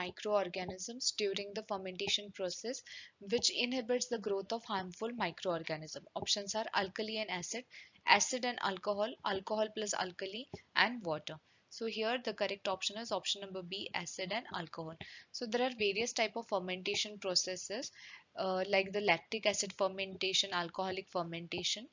microorganisms during the fermentation process which inhibits the growth of harmful microorganisms. Options are alkali and acid, acid and alcohol, alcohol plus alkali, and water. So here the correct option is option number B, acid and alcohol. So there are various type of fermentation processes like the lactic acid fermentation, alcoholic fermentation.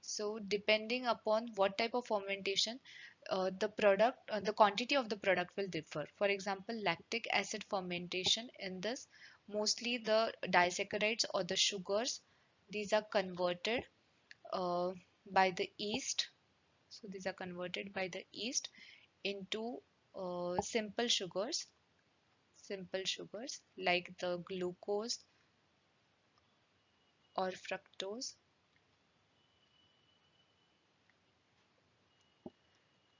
So depending upon what type of fermentation, the quantity of the product will differ. For example, lactic acid fermentation, in this mostly the disaccharides or the sugars, these are converted uh, by the yeast. So these are converted by the yeast into simple sugars like the glucose or fructose,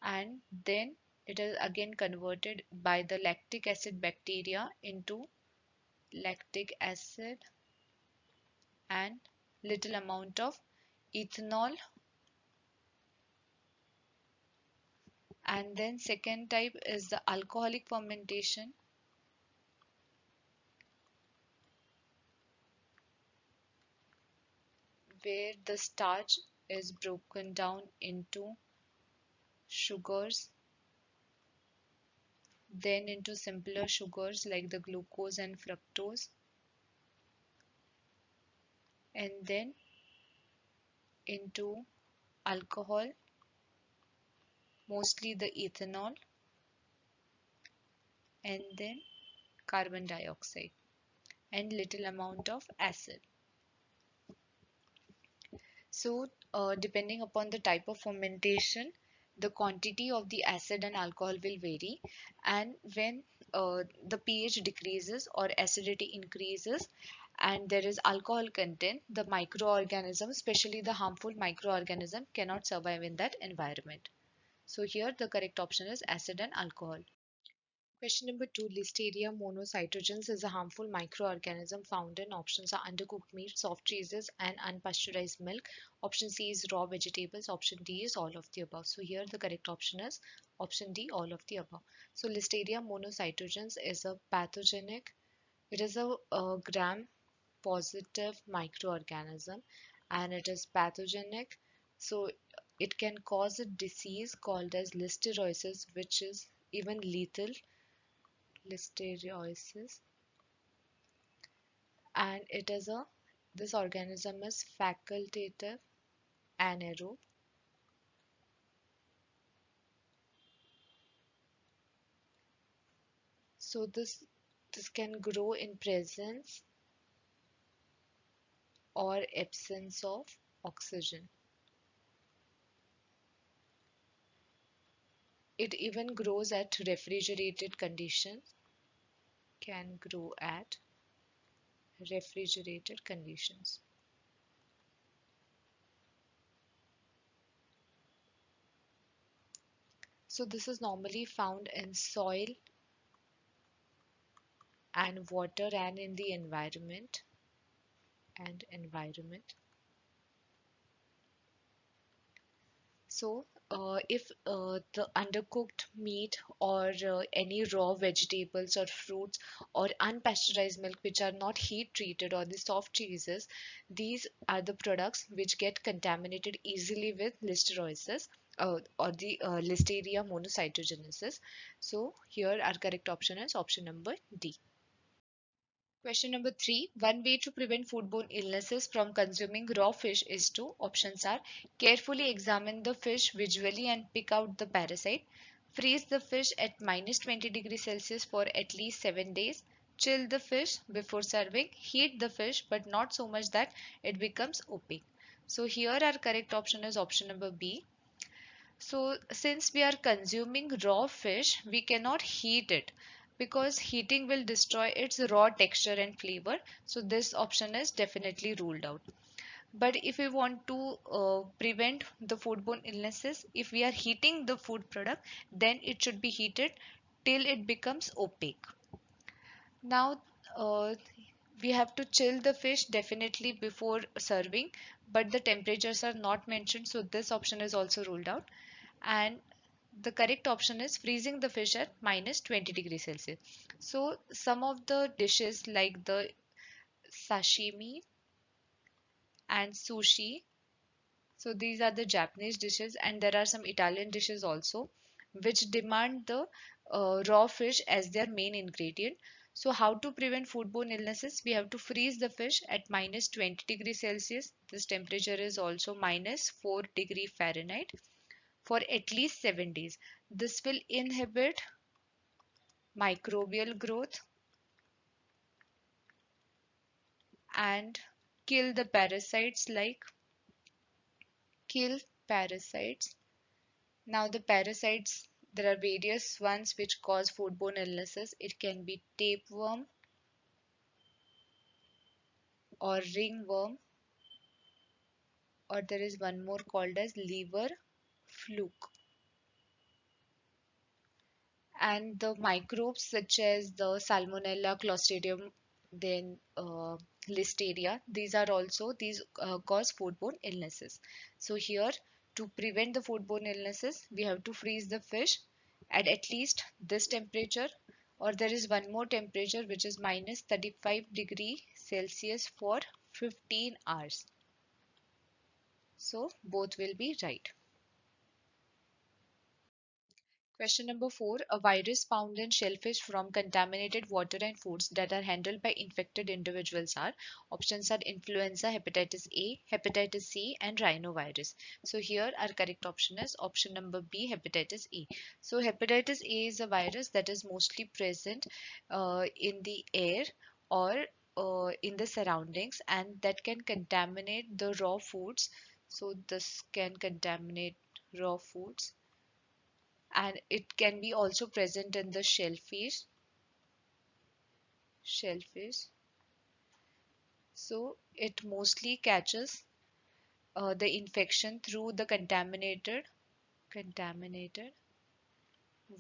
and then it is again converted by the lactic acid bacteria into lactic acid and little amount of ethanol. And then second type is the alcoholic fermentation, where the starch is broken down into sugars, then into simpler sugars like the glucose and fructose, and then into alcohol, mostly the ethanol, and then carbon dioxide and little amount of acid. So depending upon the type of fermentation, the quantity of the acid and alcohol will vary, and when the pH decreases or acidity increases and there is alcohol content, the microorganism, especially the harmful microorganism, cannot survive in that environment. So here the correct option is acid and alcohol. Question number 2. Listeria monocytogenes is a harmful microorganism found in options are undercooked meat, soft cheeses, and unpasteurized milk. Option C is raw vegetables. Option D is all of the above. So here the correct option is option D, all of the above. So Listeria monocytogenes is a pathogenic. It is a gram-positive microorganism, and it is pathogenic. So it can cause a disease called as listeriosis, which is even lethal, listeriosis, and it is a this organism is facultative anaerobe. So this can grow in presence or absence of oxygen. It even grows at refrigerated conditions, can grow at refrigerated conditions. So this is normally found in soil and water and in the environment and environment. So, if the undercooked meat or any raw vegetables or fruits or unpasteurized milk which are not heat treated, or the soft cheeses, these are the products which get contaminated easily with listeriosis or the Listeria monocytogenesis. So here our correct option is option number D. Question number 3. One way to prevent foodborne illnesses from consuming raw fish is to, options are, carefully examine the fish visually and pick out the parasite, freeze the fish at -20 degrees Celsius for at least 7 days, chill the fish before serving, heat the fish but not so much that it becomes opaque. So here our correct option is option number B. So since we are consuming raw fish, we cannot heat it because heating will destroy its raw texture and flavor. So this option is definitely ruled out. But if we want to prevent the foodborne illnesses, if we are heating the food product, then it should be heated till it becomes opaque. Now, we have to chill the fish definitely before serving, but the temperatures are not mentioned, so this option is also ruled out. And The correct option is freezing the fish at minus 20 degrees Celsius. So some of the dishes like the sashimi and sushi, so these are the Japanese dishes, and there are some Italian dishes also which demand the raw fish as their main ingredient. So how to prevent foodborne illnesses? We have to freeze the fish at minus 20 degrees Celsius. This temperature is also minus 4 degree Fahrenheit for at least 7 days. This will inhibit microbial growth and kill the parasites like kill parasites. Now the parasites, there are various ones which cause foodborne illnesses. It can be tapeworm or ringworm, or there is one more called as liver fluke. And the microbes such as the Salmonella, Clostridium, then Listeria, these cause foodborne illnesses. So here, to prevent the foodborne illnesses, we have to freeze the fish at least this temperature, or there is one more temperature which is minus 35 degree Celsius for 15 hours. So both will be right. Question number 4. A virus found in shellfish from contaminated water and foods that are handled by infected individuals are options are influenza, hepatitis A, hepatitis C, and rhinovirus. So here our correct option is option number B, hepatitis A. So hepatitis A is a virus that is mostly present in the air or in the surroundings, and that can contaminate the raw foods. So this can contaminate raw foods, and it can be also present in the shellfish. So it mostly catches the infection through the contaminated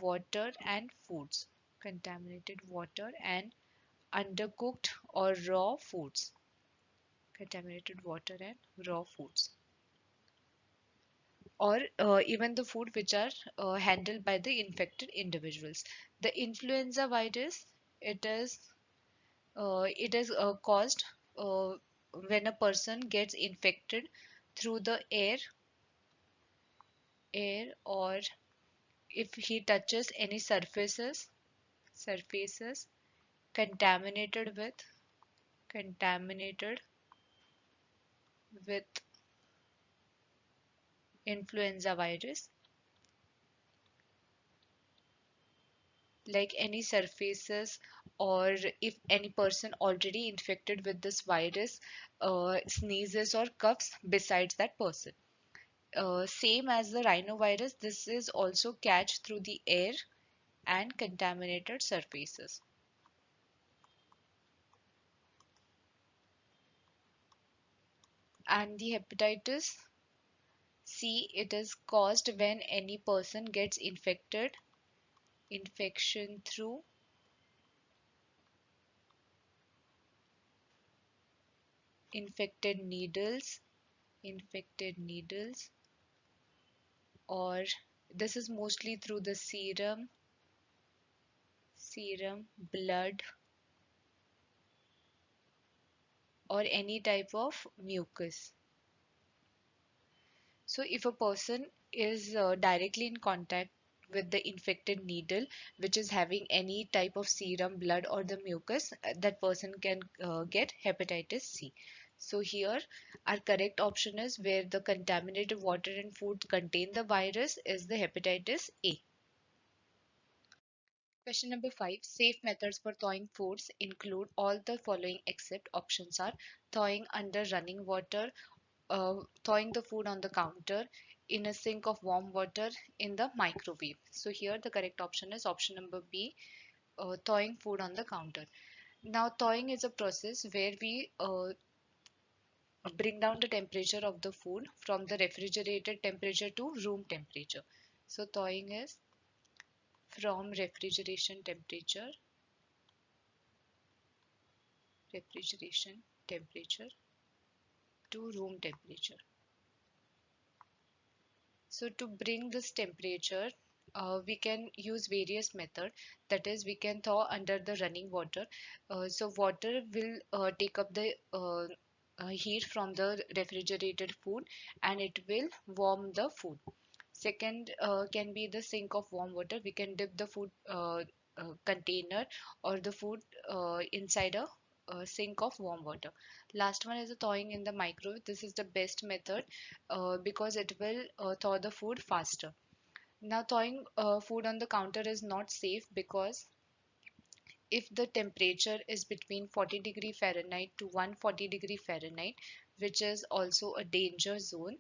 water and foods, contaminated water and undercooked or raw foods, contaminated water and raw foods, or even the food which are handled by the infected individuals. The influenza virus, it is caused uh, when a person gets infected through the air, or if he touches any surfaces contaminated contaminated with influenza virus, like any surfaces, or if any person already infected with this virus sneezes or coughs besides that person. Same as the rhinovirus, this is also catch through the air and contaminated surfaces. And the hepatitis C, it is caused when any person gets infection through infected needles, infected needles, or this is mostly through the serum, blood, or any type of mucus. So if a person is directly in contact with the infected needle which is having any type of serum, blood, or the mucus, that person can get hepatitis C. So here our correct option is where the contaminated water and food contain the virus is the hepatitis A. Question number 5. Safe methods for thawing foods include all the following except options are thawing under running water, thawing the food on the counter, in a sink of warm water, in the microwave. So here the correct option is option number B, thawing food on the counter. Now thawing is a process where we bring down the temperature of the food from the refrigerated temperature to room temperature. So thawing is from refrigeration temperature to room temperature. So to bring this temperature we can use various method. That is, we can thaw under the running water. So water will take up the heat from the refrigerated food, and it will warm the food. Second can be the sink of warm water. We can dip the food container or the food inside a sink of warm water. Last one is the thawing in the microwave. This is the best method because it will thaw the food faster. Now, thawing food on the counter is not safe because if the temperature is between 40 degree Fahrenheit to 140 degree Fahrenheit, which is also a danger zone,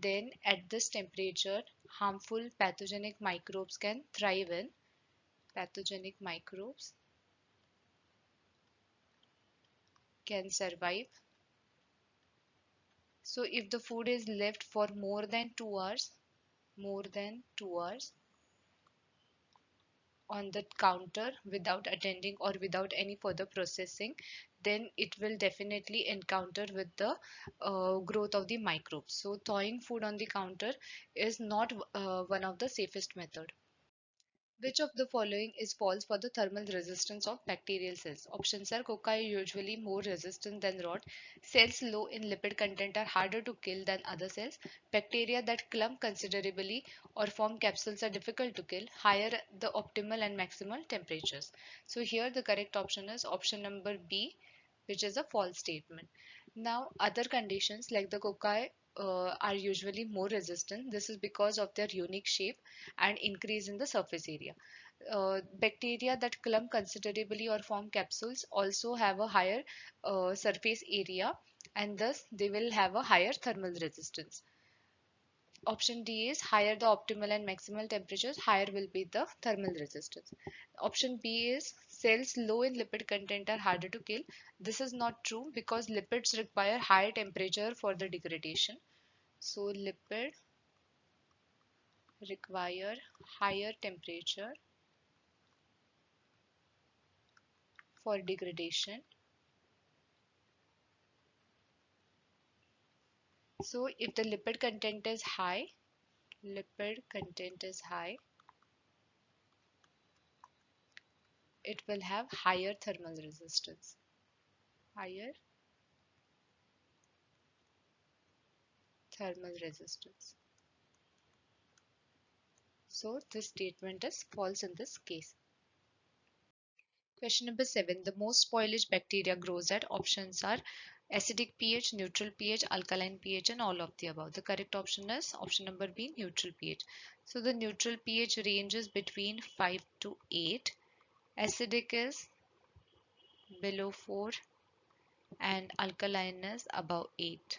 then at this temperature, harmful pathogenic microbes can thrive in. Pathogenic microbes can survive. So if the food is left for more than 2 hours on the counter without attending or without any further processing, then it will definitely encounter with the growth of the microbes. So thawing food on the counter is not one of the safest method. Which of the following is false for the thermal resistance of bacterial cells? Options are: coca are usually more resistant than rot. Cells low in lipid content are harder to kill than other cells. Bacteria that clump considerably or form capsules are difficult to kill. Higher the optimal and maximal temperatures. So here the correct option is option number B, which is a false statement. Now, other conditions like the cocci are usually more resistant. This is because of their unique shape and increase in the surface area. Bacteria that clump considerably or form capsules also have a higher surface area, and thus they will have a higher thermal resistance. Option D is higher the optimal and maximal temperatures, higher will be the thermal resistance. Option B is cells low in lipid content are harder to kill. This is not true because lipids require higher temperature for the degradation. So lipid require higher temperature for degradation. So if the lipid content is high, it will have higher thermal resistance. Higher thermal resistance. So this statement is false in this case. Question number 7. The most spoilage bacteria grows at. Options are acidic pH, neutral pH, alkaline pH, and all of the above. The correct option is option number B, neutral pH. So the neutral pH ranges between 5 to 8. Acidic is below 4 and alkaline is above 8.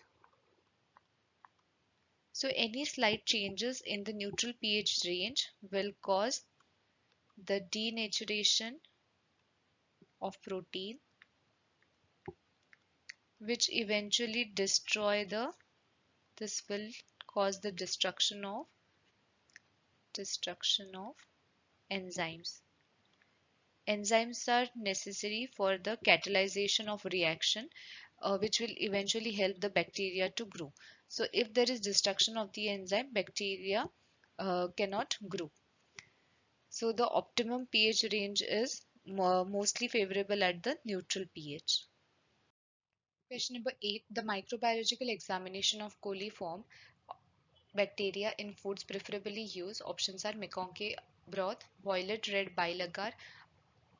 So any slight changes in the neutral pH range will cause the denaturation of protein, which eventually destroy the this will cause the destruction of enzymes. Enzymes are necessary for the catalyzation of reaction, which will eventually help the bacteria to grow. So if there is destruction of the enzyme, bacteria cannot grow. So the optimum pH range is mostly favorable at the neutral pH. Question number 8. The microbiological examination of coliform bacteria in foods preferably use. Options are Mekongke broth, violet red bile agar,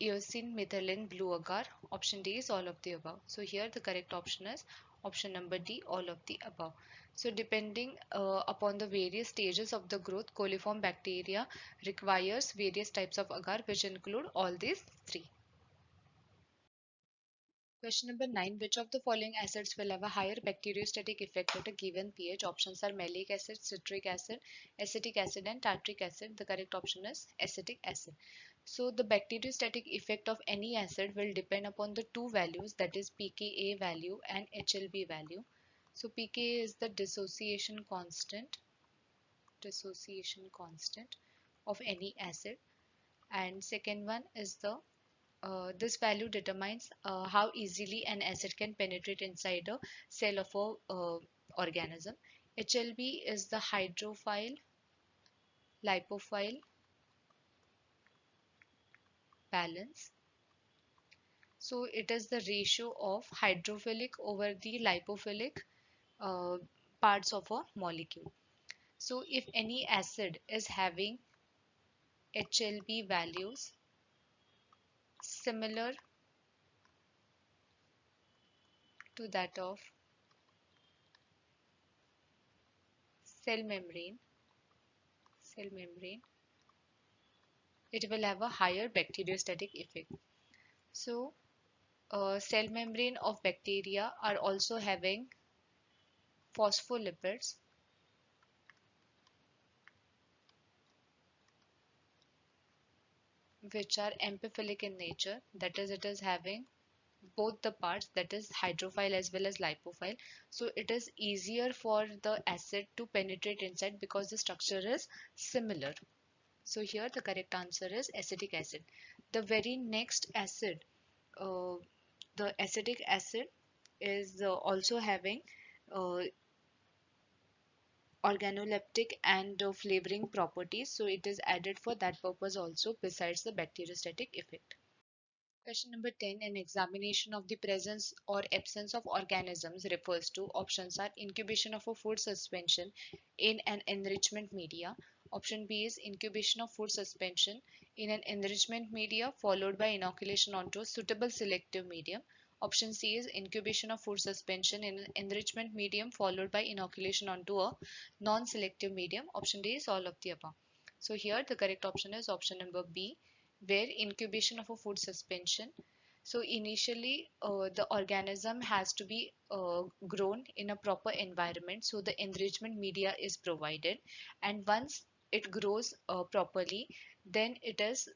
eosin methylene blue agar. Option D is all of the above. So here the correct option is option number D, all of the above. So depending upon the various stages of the growth, coliform bacteria requires various types of agar, which include all these three. Question number 9. Which of the following acids will have a higher bacteriostatic effect at a given pH? Options are malic acid, citric acid, acetic acid, and tartric acid. The correct option is acetic acid. So the bacteriostatic effect of any acid will depend upon the two values, that is pKa value and HLB value. So pKa is the dissociation constant of any acid, and second one is the this value determines how easily an acid can penetrate inside a cell of a organism. HLB is the hydrophile, lipophile, balance. So it is the ratio of hydrophilic over the lipophilic uh, parts of a molecule. So if any acid is having HLB values similar to that of cell membrane, cell membrane, it will have a higher bacteriostatic effect. So cell membrane of bacteria are also having phospholipids which are amphiphilic in nature, that is it is having both the parts, that is hydrophile as well as lipophile. So it is easier for the acid to penetrate inside because the structure is similar. So here the correct answer is acetic acid. The very next acid, uh, the acetic acid is also having uh, organoleptic and flavoring properties, so it is added for that purpose also besides the bacteriostatic effect. Question number 10. An examination of the presence or absence of organisms refers to options are incubation of a food suspension in an enrichment media. Option B is incubation of food suspension in an enrichment media followed by inoculation onto a suitable selective medium. Option C is incubation of food suspension in an enrichment medium followed by inoculation onto a non-selective medium. Option D is all of the above. So here the correct option is option number B, where incubation of a food suspension. So initially the organism has to be grown in a proper environment, so the enrichment media is provided, and once it grows properly, then it is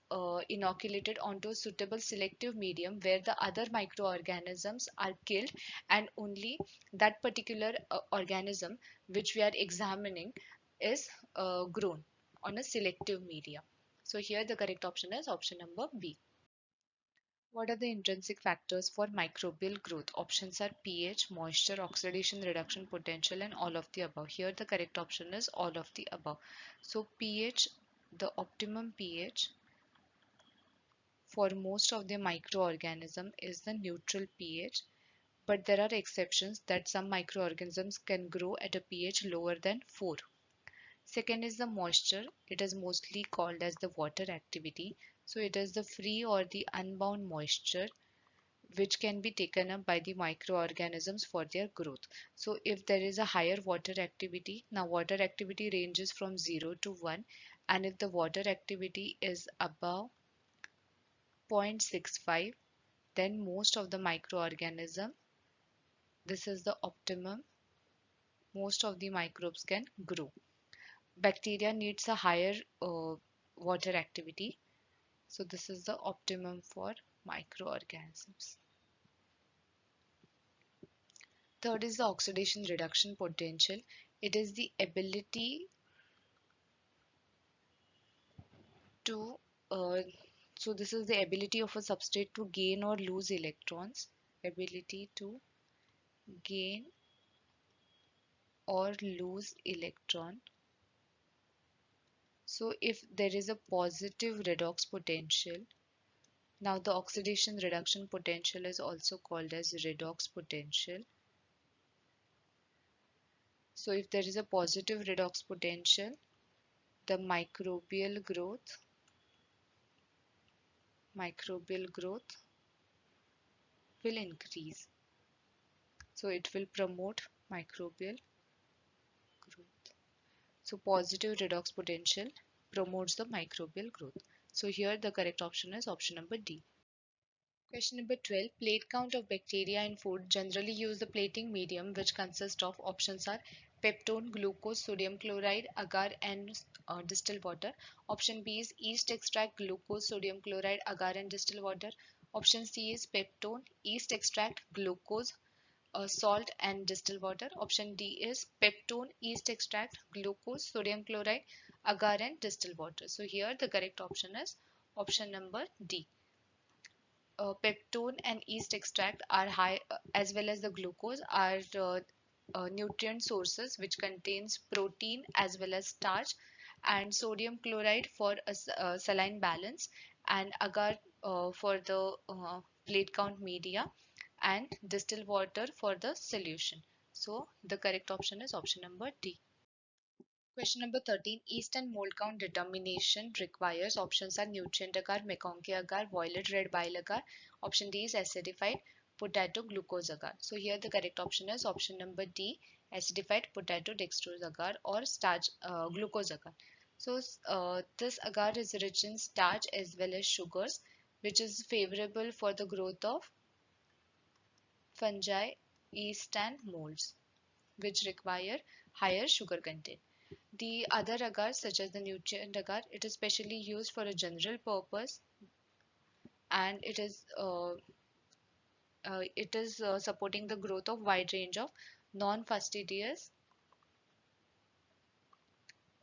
inoculated onto a suitable selective medium where the other microorganisms are killed, and only that particular organism which we are examining is grown on a selective media. So here the correct option is option number B. What are the intrinsic factors for microbial growth? Options are pH, moisture, oxidation, reduction potential, and all of the above. Here the correct option is all of the above. So pH, the optimum pH for most of the microorganism is the neutral pH, but there are exceptions that some microorganisms can grow at a pH lower than 4. Second is the moisture. It is mostly called as the water activity. So it is the free or the unbound moisture which can be taken up by the microorganisms for their growth. So if there is a higher water activity, now water activity ranges from 0 to 1, and if the water activity is above 0.65, then most of the microorganism, this is the optimum, most of the microbes can grow. Bacteria needs a higher water activity, so this is the optimum for microorganisms. Third is the oxidation reduction potential. It is the ability to so this is the ability of a substrate to gain or lose electrons, ability to gain or lose electron. So if there is a positive redox potential, now the oxidation reduction potential is also called as redox potential. So if there is a positive redox potential, the microbial growth will increase. So it will promote microbial growth. So positive redox potential promotes the microbial growth. So here the correct option is option number D. Question number 12. Plate count of bacteria in food generally use the plating medium which consists of options are peptone, glucose, sodium chloride, agar and distilled water. Option B is yeast extract, glucose, sodium chloride, agar and distilled water. Option C is peptone, yeast extract, glucose, salt and distilled water. Option D is peptone, yeast extract, glucose, sodium chloride, agar and distilled water. So here the correct option is option number D. Peptone and yeast extract are high, as well as the glucose are nutrient sources which contains protein as well as starch, and sodium chloride for a saline balance, and agar for the plate count media and distilled water for the solution. So the correct option is option number D. Question number 13. Yeast and mold count determination requires options are nutrient agar, McConkey agar, violet red bile agar. Option D is acidified potato glucose agar. So here the correct option is option number D, acidified potato dextrose agar or starch glucose agar. So this agar is rich in starch as well as sugars, which is favorable for the growth of fungi, yeast and molds, which require higher sugar content. The other agars, such as the nutrient agar, it is specially used for a general purpose, and it is supporting the growth of wide range of non-fastidious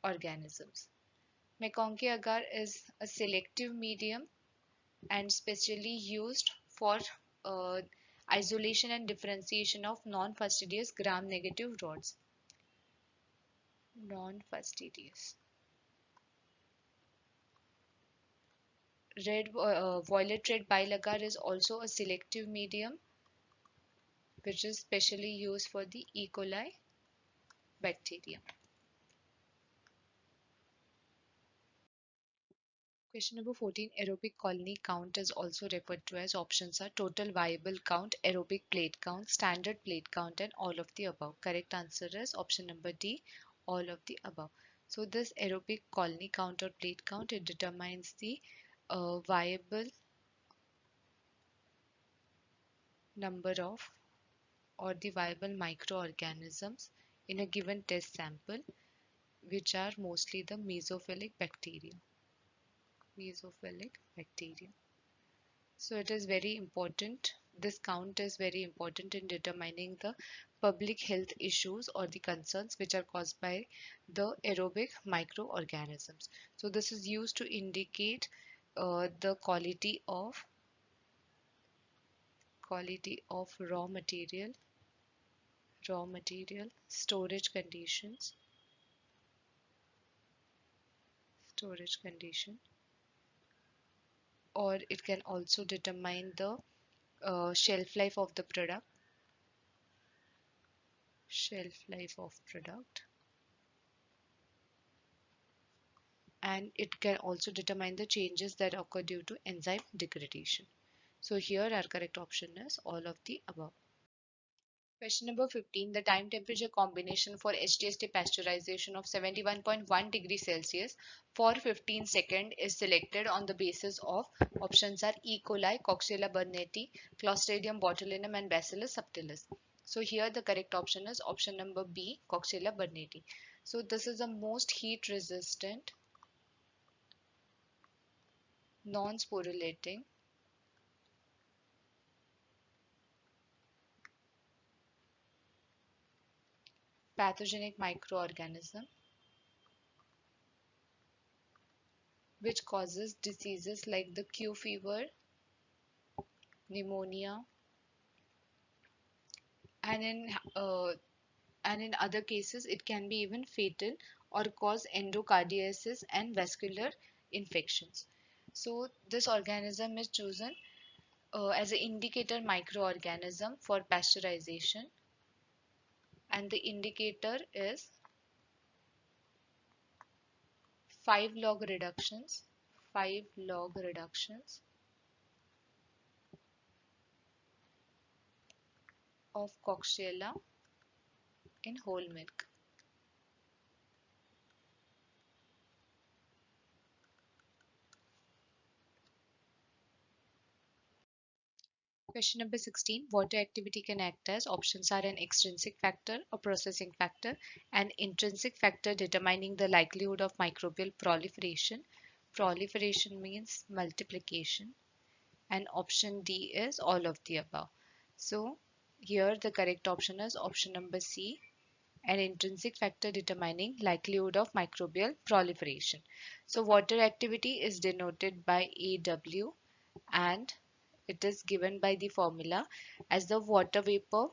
organisms. McConkey agar is a selective medium and specially used for uh, isolation and differentiation of non-fastidious gram-negative rods. Non-fastidious. Violet red bile agar is also a selective medium which is specially used for the E. coli bacteria. Question number 14. Aerobic colony count is also referred to as options are total viable count, aerobic plate count, standard plate count, and all of the above. Correct answer is option number D, all of the above. So this aerobic colony count or plate count, it determines the viable number of or the viable microorganisms in a given test sample, which are mostly the mesophilic bacteria. Mesophilic bacteria. So it is very important. This count is very important in determining the public health issues or the concerns which are caused by the aerobic microorganisms. So this is used to indicate the quality of raw material storage condition, or it can also determine the shelf life of the product, and it can also determine the changes that occur due to enzyme degradation. So here our correct option is all of the above. Question number 15. The time temperature combination for HTST pasteurization of 71.1 degrees Celsius for 15 seconds is selected on the basis of options are E. coli, Coxiella burnetii, Clostridium botulinum and Bacillus subtilis. So here the correct option is option number B, Coxiella burnetii. So this is the most heat resistant, non-sporulating pathogenic microorganism which causes diseases like the Q fever, pneumonia, and in other cases it can be even fatal or cause endocardiasis and vascular infections. So this organism is chosen as an indicator microorganism for pasteurization, and the indicator is 5 log reductions 5 log reductions of Coxiella in whole milk. Question number 16. Water activity can act as options are an extrinsic factor, a processing factor, an intrinsic factor determining the likelihood of microbial proliferation. Proliferation means multiplication. And option D is all of the above. So here the correct option is option number C, an intrinsic factor determining likelihood of microbial proliferation. So water activity is denoted by AW, and it is given by the formula as the water vapor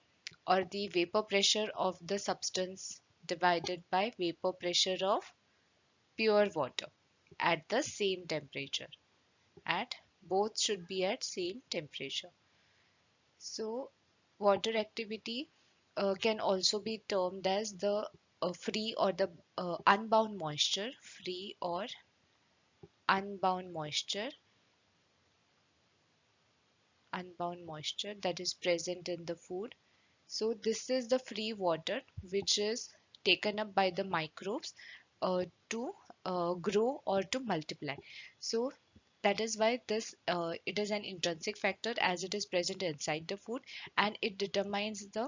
or the vapor pressure of the substance divided by vapor pressure of pure water at the same temperature. Both should be at same temperature. So water activity can also be termed as the free or the unbound moisture, free or unbound moisture, unbound moisture that is present in the food. So this is the free water which is taken up by the microbes to grow or to multiply. So that is why this it is an intrinsic factor as it is present inside the food, and it determines the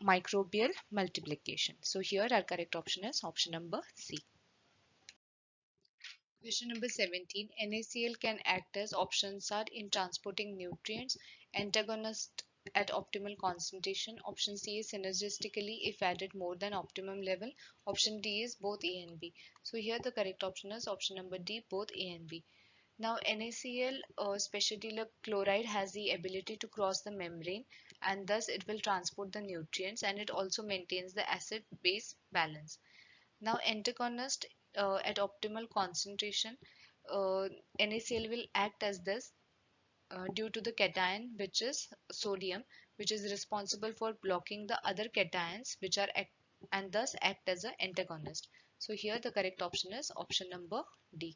microbial multiplication. So here our correct option is option number C. Question number 17. NaCl can act as options are in transporting nutrients, antagonist at optimal concentration. Option C is synergistically if added more than optimum level. Option D is both A and B. So here the correct option is option number D, both A and B. Now NaCl, especially the chloride, has the ability to cross the membrane, and thus it will transport the nutrients, and it also maintains the acid-base balance. Now antagonist at optimal concentration, NaCl will act as this due to the cation, which is sodium, which is responsible for blocking the other cations which are and thus act as an antagonist. So here the correct option is option number D.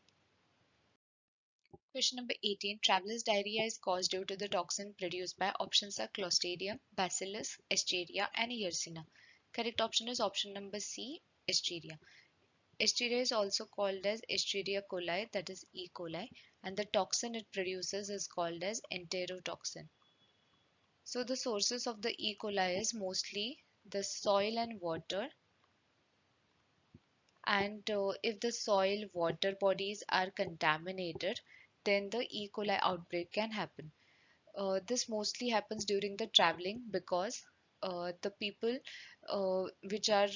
Question number 18. Traveler's diarrhea is caused due to the toxin produced by options are Clostridium, Bacillus, Escherichia and Yersinia. Correct option is option number C, Escherichia. Escherichia is also called as Escherichia coli, that is E. coli, and the toxin it produces is called as enterotoxin. So the sources of the E. coli is mostly the soil and water, and if the soil water bodies are contaminated, then the E. coli outbreak can happen. This mostly happens during the traveling because the people which are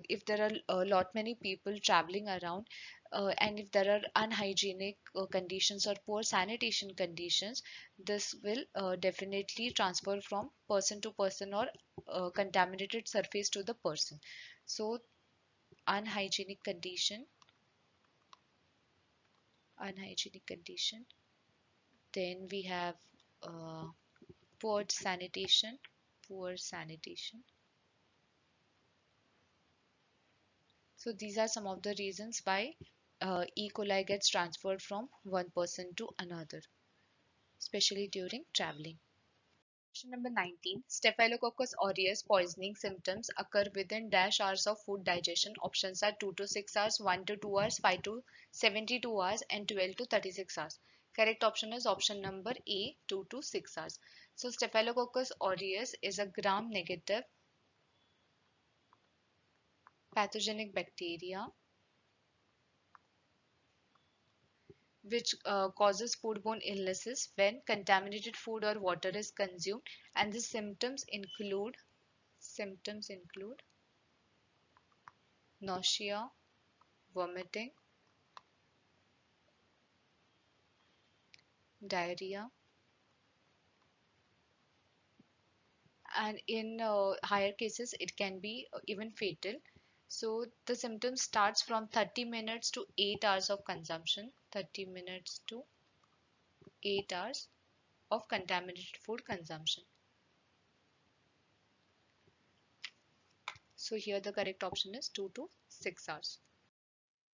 if there are a lot many people traveling around, and if there are unhygienic conditions or poor sanitation conditions, this will definitely transfer from person to person or contaminated surface to the person. So unhygienic condition, unhygienic condition, then we have uh, poor sanitation, poor sanitation. So these are some of the reasons why E. coli gets transferred from one person to another, especially during traveling. Question number 19. Staphylococcus aureus poisoning symptoms occur within dash hours of food digestion. Options are 2 to 6 hours, 1 to 2 hours, 5 to 72 hours, and 12 to 36 hours. Correct option is option number A, 2 to 6 hours. So Staphylococcus aureus is a gram-negative pathogenic bacteria which causes foodborne illnesses when contaminated food or water is consumed, and the symptoms include nausea, vomiting, diarrhea, and in higher cases it can be even fatal. So the symptoms starts from 30 minutes to 8 hours of consumption, 30 minutes to 8 hours of contaminated food consumption. So here the correct option is 2 to 6 hours.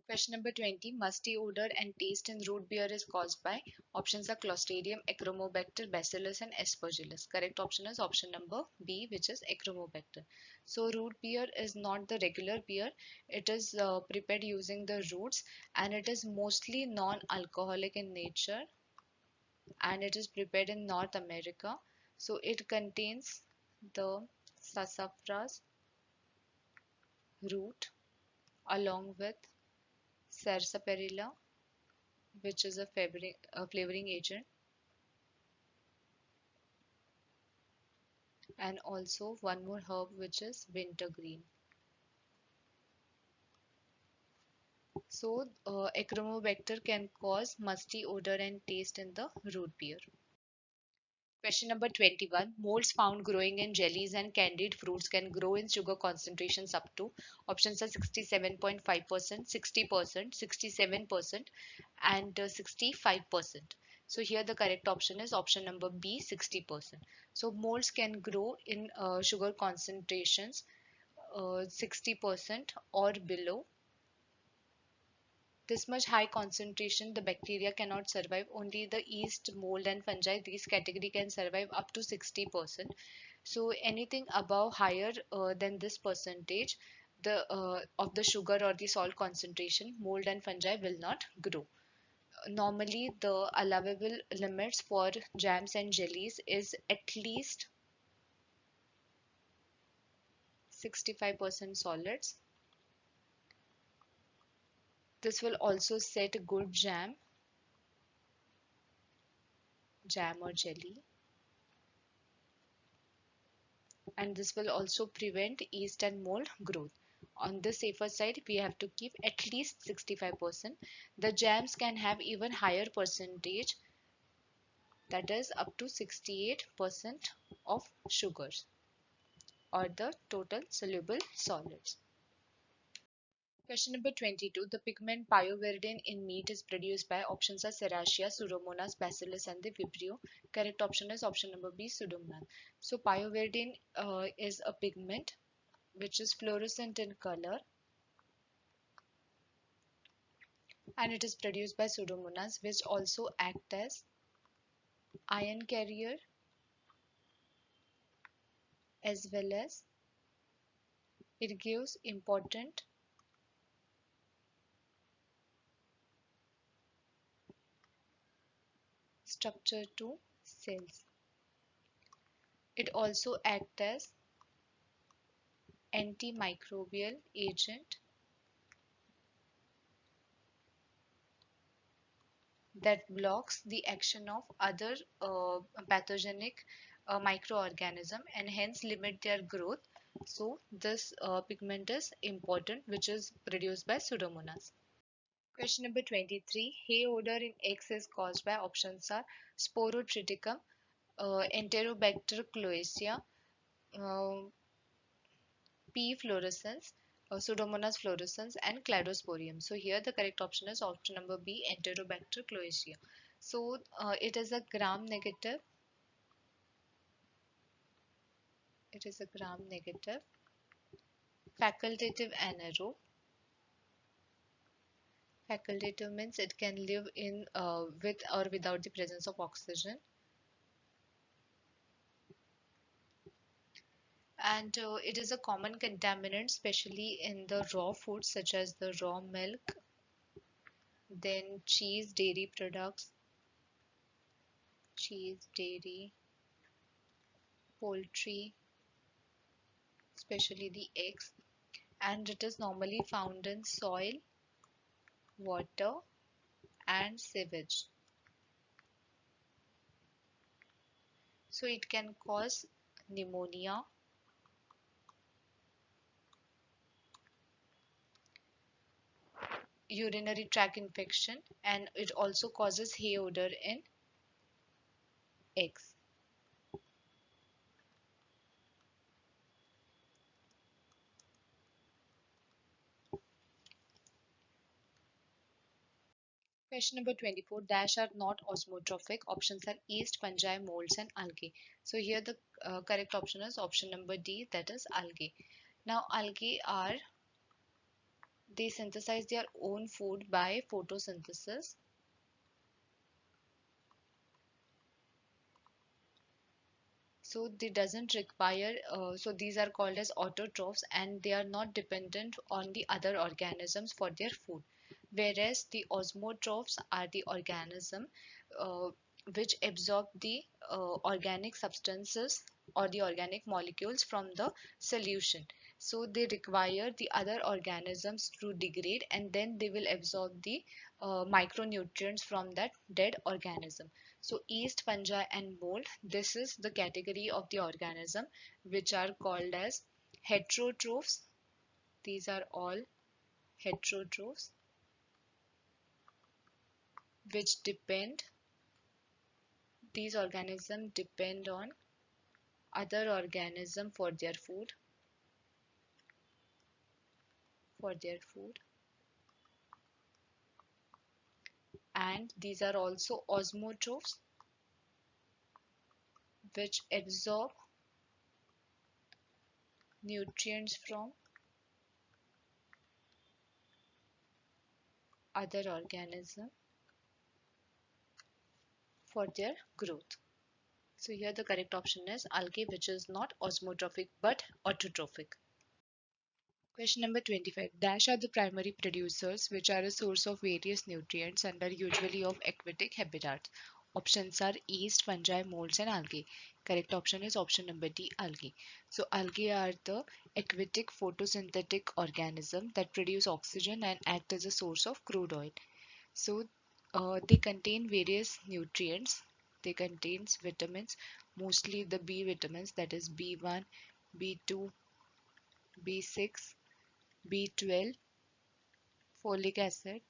Question number 20. Musty odor and taste in root beer is caused by options are Clostridium, Achromobacter, Bacillus and Aspergillus. Correct option is option number B, which is Achromobacter. So root beer is not the regular beer. It is prepared using the roots, and it is mostly non-alcoholic in nature, and it is prepared in North America. So it contains the sassafras root along with sarsaparilla, which is a flavoring agent, and also one more herb which is wintergreen. So Achromobacter can cause musty odor and taste in the root beer. Question number 21. Molds found growing in jellies and candied fruits can grow in sugar concentrations up to options are 67.5%, 60%, 67%, and 65%. So here the correct option is option number B, 60%. So molds can grow in sugar concentrations 60% or below. This much high concentration, the bacteria cannot survive. Only the yeast, mold and fungi, these category can survive up to 60%. So anything above higher than this percentage of the sugar or the salt concentration, mold and fungi will not grow. Normally, the allowable limits for jams and jellies is at least 65% solids. This will also set good jam or jelly, and this will also prevent yeast and mold growth. On the safer side, we have to keep at least 65%. The jams can have even higher percentage, that is up to 68% of sugars or the total soluble solids. Question number 22. The pigment pyoverdine in meat is produced by options are Serratia, Pseudomonas, Bacillus and the Vibrio. Correct option is option number B, Pseudomonas. So pyoverdine is a pigment which is fluorescent in color, and it is produced by Pseudomonas, which also act as ion carrier as well as it gives important structure to cells. It also acts as antimicrobial agent that blocks the action of other pathogenic microorganism and hence limit their growth. So this pigment is important, which is produced by Pseudomonas. Question number 23. Hay odor in eggs is caused by options are Sporotriticum, Enterobacter cloacia, uh, P. fluorescens, Pseudomonas fluorescens, and Cladosporium. So here the correct option is option number B, Enterobacter cloacia. So it is a gram negative. It is a gram negative, facultative anaerobe. Facultative means it can live in with or without the presence of oxygen. And it is a common contaminant, especially in the raw foods such as the raw milk, then cheese, dairy, poultry, especially the eggs, and it is normally found in soil, water, and sewage. So it can cause pneumonia, urinary tract infection, and it also causes hay odor in eggs. Question number 24. Dash are not osmotrophic. Options are yeast, fungi, molds, and algae. So here the correct option is option number D, that is algae. Now algae are, they synthesize their own food by photosynthesis. So they doesn't require, so these are called as autotrophs and they are not dependent on the other organisms for their food. Whereas the osmotrophs are the organism uh, which absorb the organic substances or the organic molecules from the solution. So they require the other organisms to degrade and then they will absorb the micronutrients from that dead organism. So yeast, fungi and mold, this is the category of the organism which are called as heterotrophs. These are all heterotrophs which depend, these organisms depend on other organism for their food, and these are also osmotrophs which absorb nutrients from other organisms for their growth. So here the correct option is algae, which is not osmotrophic but autotrophic. Question number 25. Dash are the primary producers which are a source of various nutrients and are usually of aquatic habitats. Options are yeast, fungi, molds and algae. Correct option is option number D, algae. So algae are the aquatic photosynthetic organism that produce oxygen and act as a source of crude oil. So they contain various nutrients. They contain vitamins, mostly the B vitamins, that is B1, B2, B6, B12, folic acid,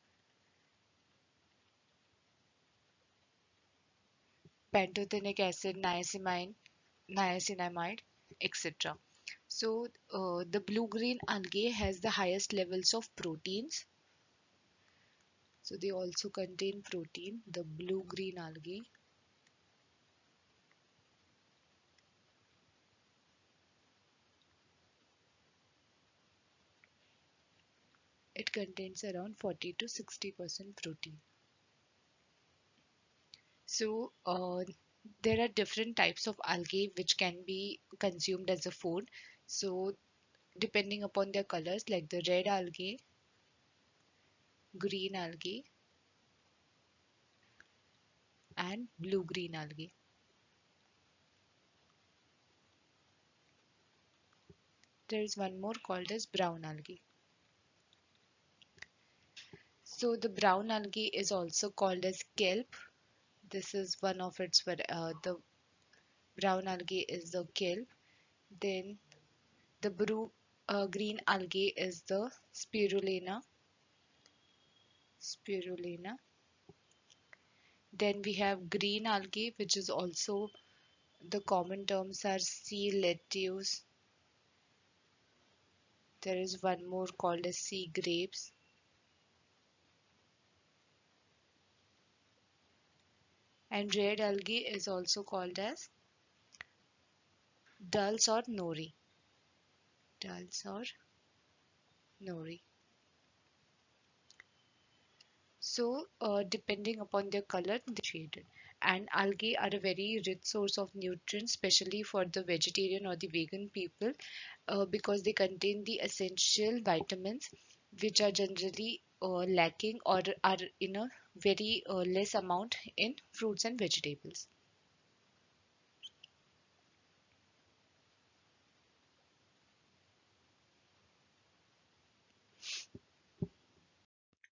pantothenic acid, niacinamide, etc. So the blue-green algae has the highest levels of proteins. So they also contain protein, the blue-green algae. It contains around 40 to 60% protein. So there are different types of algae which can be consumed as a food. So depending upon their colors, like the red algae, green algae, and blue-green algae. There is one more called as brown algae. So the brown algae is also called as kelp. This is one of the brown algae is the kelp. Then the green algae is the spirulina. Then we have green algae, which is also the common terms are sea lettuce. There is one more called as sea grapes. And red algae is also called as dulse or nori. Dulse or nori. So, depending upon their color, they shaded. And algae are a very rich source of nutrients, especially for the vegetarian or the vegan people, because they contain the essential vitamins, which are generally lacking or are in a very less amount in fruits and vegetables.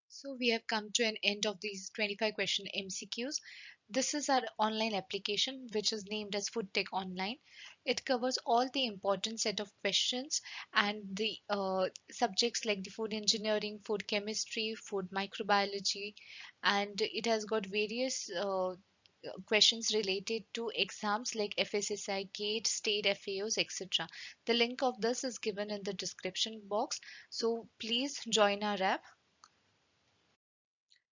So we have come to an end of these 25 question MCQs. This is our online application which is named as Food Tech Online. It covers all the important set of questions and the subjects like the food engineering, food chemistry, food microbiology, and it has got various questions related to exams like FSSAI, GATE, state FAOs, etc. The link of this is given in the description box. So please join our app.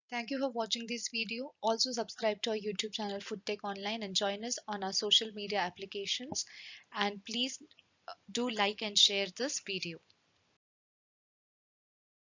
Thank you for watching this video. Also subscribe to our YouTube channel FoodTech Online and join us on our social media applications. And please do like and share this video.